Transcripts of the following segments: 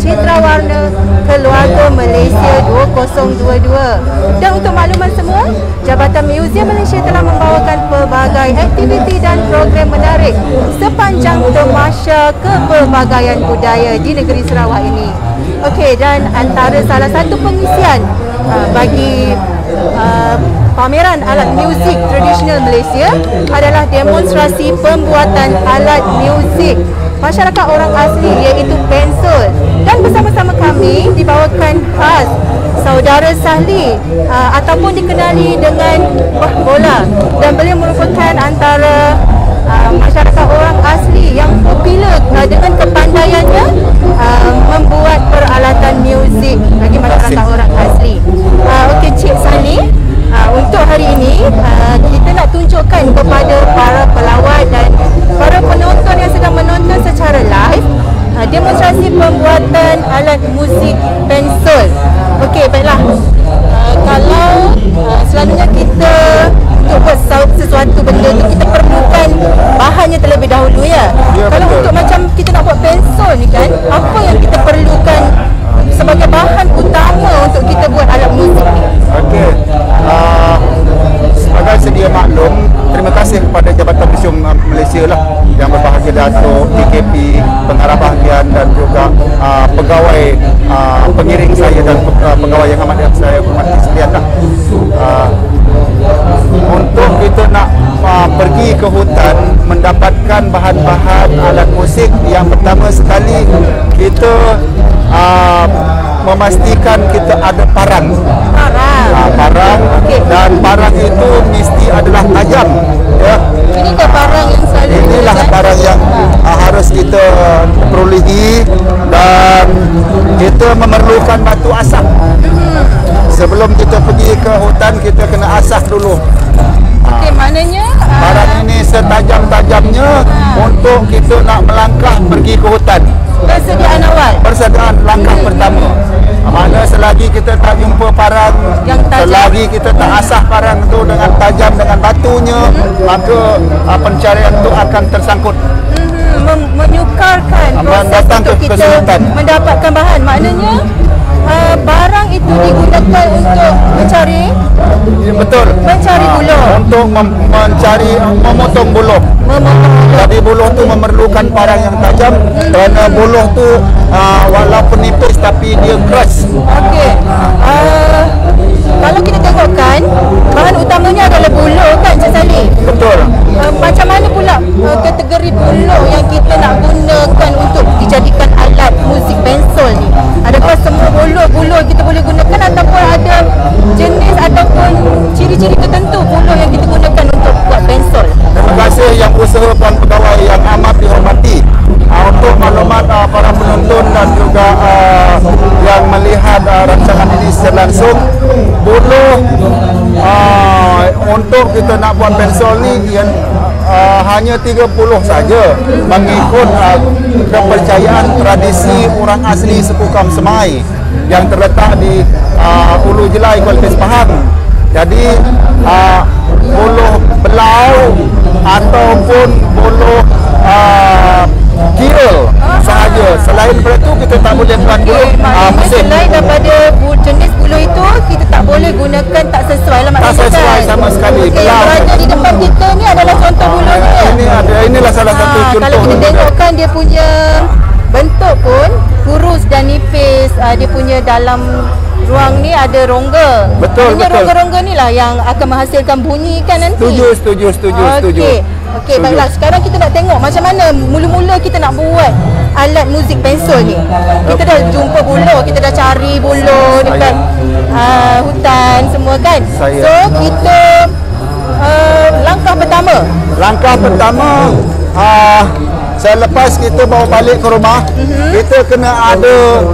Citra Warna Keluarga Malaysia 2022. Dan untuk makluman semua, Jabatan Museum Malaysia telah membawakan pelbagai aktiviti dan program menarik sepanjang Tamasya Kepelbagaian Budaya di negeri Sarawak ini. Okey, dan antara salah satu pengisian bagi pameran alat muzik tradisional Malaysia adalah demonstrasi pembuatan alat muzik masyarakat orang asli iaitu pensol. Dan bersama-sama kami dibawakan khas Saudara Sahli ataupun dikenali dengan Bah Bola, dan beliau merupakan antara masyarakat orang asli yang popular dengan kepandaiannya membuat peralatan muzik bagi masyarakat orang asli. Okey, Cik Sani, untuk hari ini kita nak tunjukkan kepada para pelawat dan para penonton yang sedang menonton secara live demonstrasi pembuatan alat muzik pensol. Okey, baiklah. Kalau selalunya kita untuk buat sesuatu benda tu kita perlukan bahannya terlebih dahulu, ya. Kalau betul. Untuk macam kita nak buat pensol ni kan, apa yang kita perlukan sebagai bahan utama untuk kita buat alat muzik ni? Okey. Sebagai sedia maklum, terima kasih kepada Jabatan Museum Malaysia lah yang berbahagia Datuk, TKP, pengarah bahagian dan juga pegawai pengiring saya dan pegawai yang amat yang saya hormati sekalian lah. Untuk kita nak pergi ke hutan mendapatkan bahan-bahan alat musik, yang pertama sekali kita memastikan kita ada parang. Parang, okay. Dan parang itu mesti adalah tajam, ya. Ini ke parang yang selalu inilah parang yang harus kita perolehi, dan kita memerlukan batu asah. Sebelum kita pergi ke hutan, kita kena asah dulu. Okey, maknanya parang ini setajam-tajamnya untuk kita nak melangkah pergi ke hutan. Persediaan awal. Persediaan langkah pertama. Mana selagi kita tak jumpa parang yang tajam, selagi kita tak asah parang tu dengan tajam dengan batunya, maka pencarian tu akan tersangkut. Menyukarkan proses untuk kita mendapatkan bahan. Maknanya barang itu digunakan untuk mencari, ya, betul, mencari buluh, untuk mencari memotong buluh. Jadi buluh tu memerlukan parang yang tajam, kerana buluh tu walaupun nipis tapi dia keras. Okey. Kalau kita tengokkan, bahan utamanya adalah buluh kan, Cik Sali? Betul. Macam mana pula kategori buluh yang kita nak gunakan untuk dijadikan alat muzik pensol ni? Adakah semua buluh kita boleh gunakan, ataupun ada jenis ataupun ciri-ciri tertentu buluh yang kita gunakan untuk buat pensol? Terima kasih yang usaha dan pegawai yang amat dihormati. Untuk maklumat para penonton dan juga yang melihat rancangan ini secara langsung, buluh untuk kita nak buat pensol ni hanya 30 saja, mengikut kepercayaan tradisi orang asli suku Kaum Semai yang terletak di Ulu Jelai, Kuala Pahang. Jadi buluh belau ataupun buluh kirul sahaja. Selain daripada itu kita tak boleh buat buluh mesin. Selain daripada jenis buluh itu, kita tak boleh gunakan, tak sesuai lah maknanya. Tak sesuai sama sekali. Okey, yang berada di depan kita ni adalah contoh buluhnya. Inilah salah satu contoh. Kalau kita tengokkan dia punya bentuk pun kurus dan nipis, dia punya dalam ruang ni ada rongga. Betul, betul. Rongga-rongga ni lah yang akan menghasilkan bunyi kan nanti. Setuju. Okey, baiklah. Sekarang kita nak tengok macam mana mula-mula kita nak buat alat muzik pensol ni. Kita dah jumpa buluh, kita dah cari buluh dekat hutan semua kan. So kita langkah pertama selepas kita bawa balik ke rumah, kita kena ada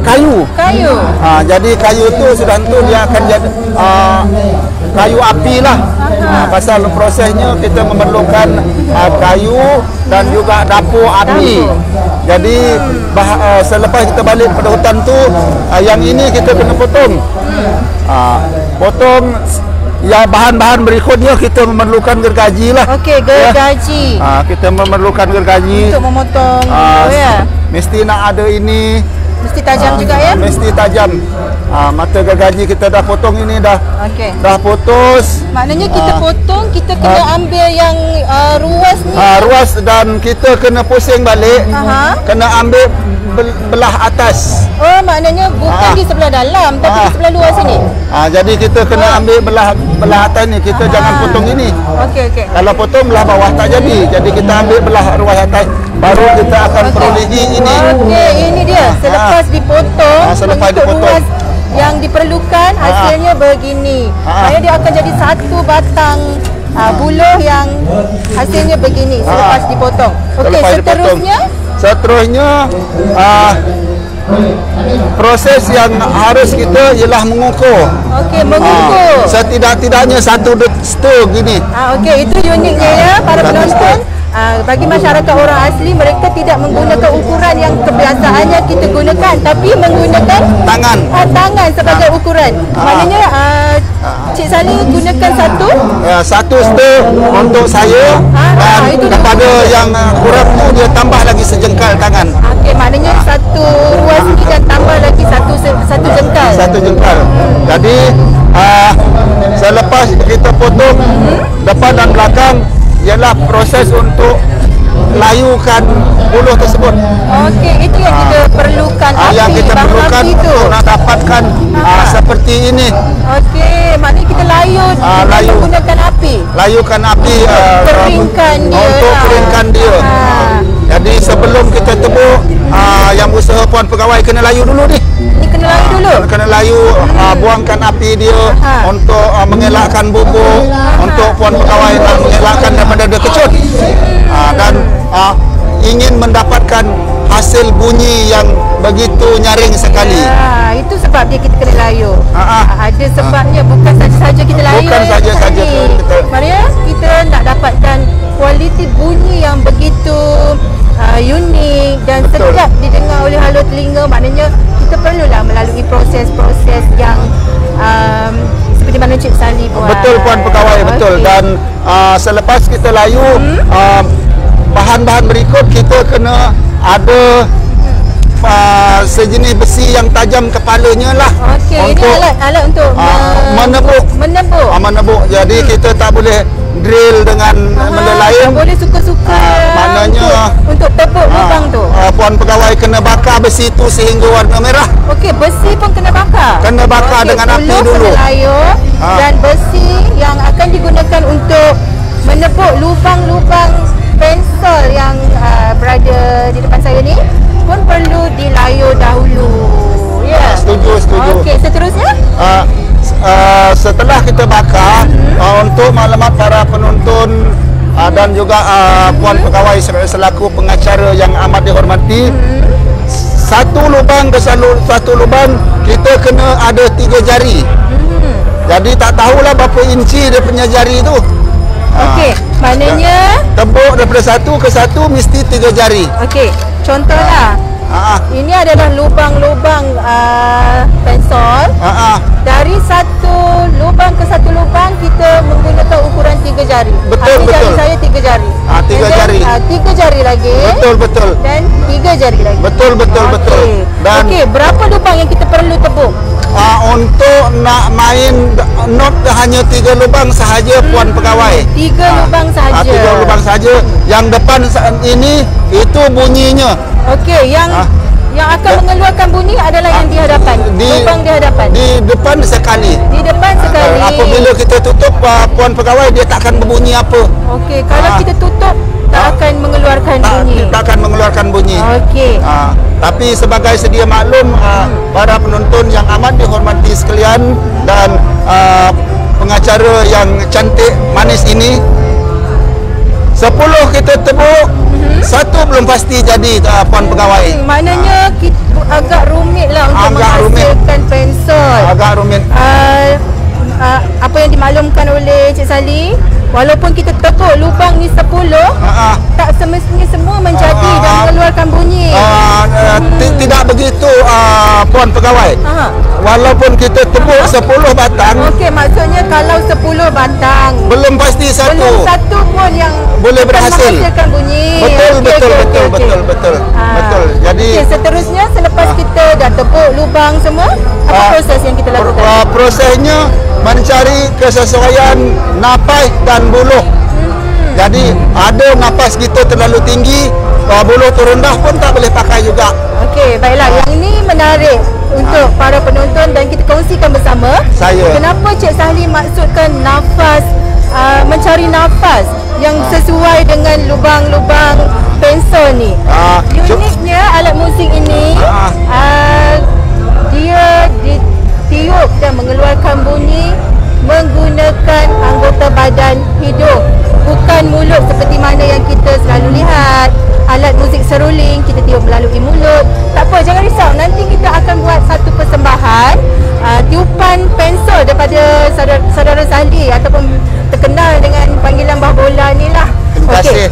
kayu. Jadi kayu tu sudah tentu dia akan jadi kayu api lah. Pasal prosesnya kita memerlukan kayu dan juga dapur api. Jadi selepas kita balik pada hutan tu, yang ini kita kena potong. Potong ya bahan-bahan berikutnya kita memerlukan gergaji lah. Okey, gergaji. Ya. Kita memerlukan gergaji Untuk memotong ya. Mesti nak ada ini. Mesti tajam juga ya? Mesti tajam. Mata gergaji kita dah potong ini dah. Okey. Dah putus. Maknanya kita potong, kita kena ambil yang ruas ni. Ruas dan kita kena pusing balik. Kena ambil belah atas. Oh, maknanya bukan di sebelah dalam tapi di sebelah luar sini. Jadi kita kena ambil belah atas ni. Kita jangan potong ini. Okey, okey. Kalau potong belah bawah tak jadi. Jadi kita ambil belah ruas atas. Baru kita akan perolehi ini. Okey, ini dia. Selepas dipotong, selepas dipotong ruas yang diperlukan hasilnya begini. Maknanya dia akan jadi satu batang buluh yang hasilnya begini selepas dipotong. Okey, seterusnya proses yang harus kita ialah mengukur. Okey, mengukur. Setidak-tidaknya satu stir gini. Okey, itu uniknya ya para penonton. Bagi masyarakat orang asli, mereka tidak menggunakan ukuran yang kebiasaannya kita gunakan, tapi menggunakan tangan sebagai ukuran. Maknanya Cik Sali gunakan satu stir untuk saya dan kepada yang kurang tu dia tambah lagi sejengkal tangan. Okey, maknanya satu ruas ni dan tambah lagi satu jengkal. Satu jengkal. Jadi selepas kita potong depan dan belakang ialah proses untuk layukan buluh tersebut. Okey, itu yang kita perlukan. Yang kita perlukan untuk nak dapatkan seperti ini. Okey, maknanya kita layu menggunakan api. Layukan api keringkan dia. Untuk keringkan dia. Jadi sebelum kita tebuk, yang usaha puan pegawai kena layu dulu ni. Ni kena layu dulu. Kena layu, buangkan api dia untuk mengelakkan bubuk, untuk puan pegawai nak mengelakkan daripada dia kecut. Dan ingin mendapatkan hasil bunyi yang begitu nyaring sekali. Itu sebab dia kita kena layu. Ada sebabnya, bukan saja kita layu. Bukan saja-saja Maria, kita nak dapatkan kualiti bunyi yang begitu unik dan sedap didengar oleh hala telinga. Maknanya kita perlulah melalui proses-proses yang seperti mana Cik Sali buat. Betul puan pegawai, betul. Dan selepas kita layu, bahan-bahan berikut kita kena ada sejenis besi yang tajam kepalanya lah. Okey, ini alat untuk menebuk. Jadi kita tak boleh drill dengan benda lain. Tak boleh suka-suka. Maknanya untuk tebuk lubang tu. Puan pegawai kena bakar besi tu sehingga warna merah. Okey, besi pun kena bakar. Kena bakar dengan api dulu. Dan besi yang akan digunakan untuk menebuk lubang-lubang pensel yang berada di depan saya ni pun perlu dilayu dahulu. Ya. Setuju. Okey, seterusnya? Setelah kita bakar, untuk maklumat para penonton dan juga puan pegawai selaku pengacara yang amat dihormati, satu lubang ke satu lubang kita kena ada 3 jari. Jadi tak tahulah berapa inci dia punya jari tu. Okey, maknanya tebuk daripada satu ke satu mesti 3 jari. Okey, contohlah. Ini adalah lubang-lubang pensel. Dari satu lubang ke satu lubang kita menggunakan ukuran 3 jari. Betul. Jari saya 3 jari. 3 jari. 3 jari lagi. Betul. Dan 3 jari lagi. Betul. Dan okey, berapa lubang yang kita perlu tebuk? Untuk nak main not hanya 3 lubang sahaja puan pegawai. 3 lubang sahaja. 3 lubang sahaja. Yang depan ini itu bunyinya. Okey, yang akan mengeluarkan bunyi adalah yang di hadapan. Lubang di hadapan. Di depan sekali. Di depan sekali. Apabila kita tutup puan pegawai dia takkan berbunyi apa. Okey, kalau kita tutup tak akan mengeluarkan bunyi. Tak akan mengeluarkan bunyi. Okey. Tapi sebagai sedia maklum para penonton yang amat dihormati sekalian dan pengacara yang cantik manis ini, 10 kita tebuk, 1 belum pasti jadi puan pegawai. Maknanya kita agak rumit lah untuk menghasilkan pensel. Agak rumit. apa yang dimaklumkan oleh Cik Sali, walaupun kita tepuk lubang ni 10, tak semestinya semua menjadi dan mengeluarkan bunyi. Tidak begitu, Puan Pegawai. Walaupun kita tepuk 10 batang. Okey, maksudnya kalau 10 batang belum pasti satu. Belum satu pun yang boleh berhasil menghasilkan bunyi. Betul. Jadi seterusnya selepas kita dah tepuk lubang semua, apa proses yang kita lakukan? Prosesnya mencari kesesuaian napas dan buluh. Jadi ada napas kita terlalu tinggi, buluh tu rendah pun tak boleh pakai juga. Okey, baiklah. Yang ini menarik untuk para penonton dan kita kongsikan bersama. Kenapa Cik Sahli maksudkan nafas, mencari nafas yang sesuai dengan lubang-lubang pensel ni. Uniknya alat muzik ini, dia ditiup dan mengeluarkan bunyi menggunakan anggota badan hidup, bukan mulut seperti mana yang kita selalu lihat. Alat muzik seruling kita tiup melalui mulut. Tak apa, jangan risau, nanti kita akan buat satu persembahan tiupan pensel daripada saudara Sahli ataupun terkenal dengan panggilan Bah Bola ni lah. Terima kasih.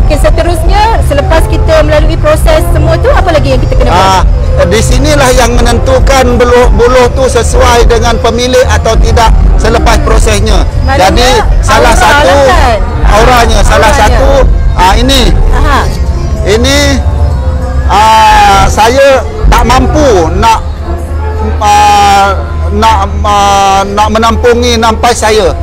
Okey, seterusnya selepas kita melalui proses semua tu, apa lagi yang kita kena buat? Di sinilah yang menentukan buluh tu sesuai dengan pemilik atau tidak selepas prosesnya. Jadi salah satu auranya, salah satu ini. Saya tak mampu nak menampungi napas saya.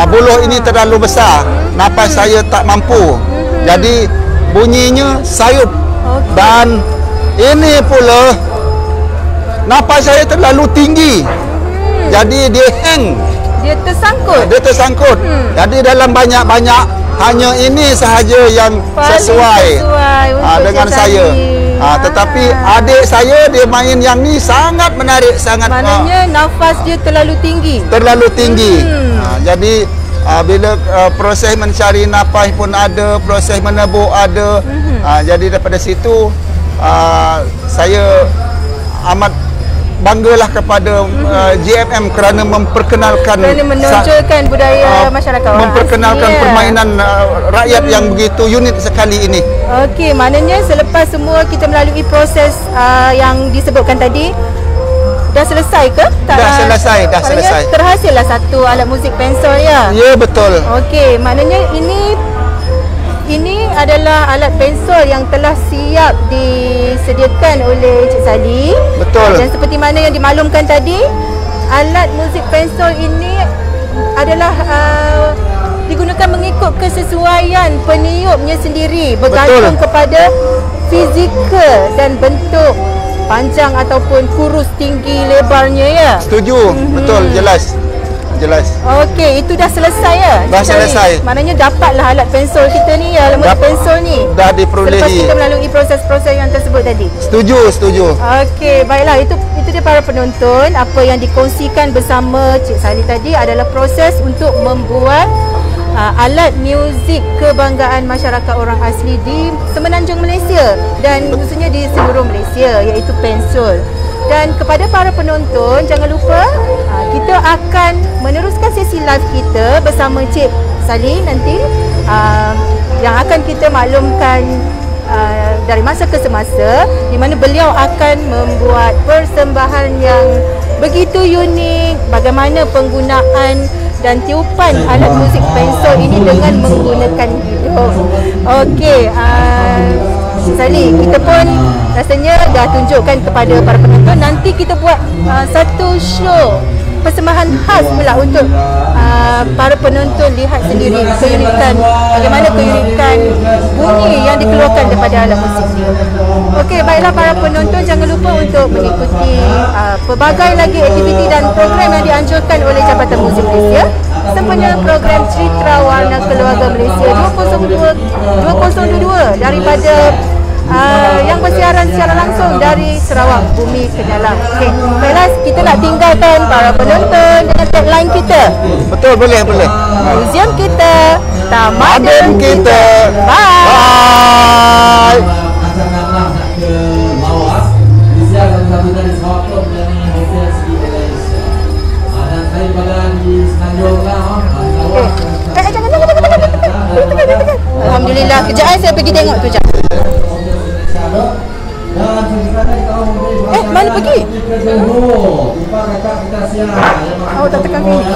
Buluh ini terlalu besar, napas saya tak mampu. Jadi bunyinya sayup. Dan ini pula napas saya terlalu tinggi. Jadi dia hang. Dia tersangkut. Jadi dalam banyak-banyak hanya ini sahaja yang sesuai dengan saya. Tetapi adik saya dia main yang ni sangat menarik, sangat. Maknanya nafas dia terlalu tinggi. Jadi bila proses mencari nafas pun ada, proses menebuk ada. Jadi daripada situ saya amat banggalah kepada JFM kerana memperkenalkan, menonjolkan budaya masyarakat orang memperkenalkan asli, permainan rakyat yang begitu unik sekali ini. Okey, maknanya selepas semua kita melalui proses yang disebutkan tadi, dah selesai ke? Dah selesai. Terhasillah satu alat muzik pensel ya? Ya, betul. Okey, maknanya ini adalah alat pensel yang telah siap disediakan oleh Cik Sali. Betul. Dan seperti mana yang dimaklumkan tadi, alat muzik pensel ini adalah digunakan mengikut kesesuaian peniupnya sendiri, bergantung kepada fizikal dan bentuk panjang ataupun kurus, tinggi, lebarnya ya. Setuju. Betul, jelas. Okey, itu dah selesai ya? Dah selesai. Maknanya dapatlah alat pensel kita ni ya, alat pensel ni. Dah diperolehi. Selepas kita melalui proses-proses yang tersebut tadi. Setuju. Okey, baiklah, itu dia para penonton. Apa yang dikongsikan bersama Cik Sali tadi adalah proses untuk membuat alat muzik kebanggaan masyarakat orang asli di Semenanjung Malaysia dan khususnya di seluruh Malaysia, iaitu pensel. Dan kepada para penonton, jangan lupa kita akan meneruskan sesi live kita bersama Cik Sali nanti, yang akan kita maklumkan dari masa ke semasa, di mana beliau akan membuat persembahan yang begitu unik, bagaimana penggunaan dan tiupan alat muzik pensel ini dengan menggunakan hidung. Okey, Sali, kita pun rasanya dah tunjukkan kepada para penonton. Nanti kita buat satu show persembahan khas pula untuk para penonton lihat sendiri bagaimana keunikan bunyi yang dikeluarkan daripada alat muzik ini. Okey, baiklah para penonton, jangan lupa untuk mengikuti pelbagai lagi aktiviti dan program yang dianjurkan oleh Jabatan Muzik Malaysia sempena program Cerita Warna Keluarga Malaysia 2022 daripada yang bersiaran secara langsung dari Sarawak Bumi ke Dalam. Okey, baiklah, kita nak tinggalkan para penonton dengan tagline kita. Betul, boleh. Museum kita, tamadun kita. Bye. Bye. Kejap saya pergi tengok tu, jap. Mana pergi? Awak tak tekan sini.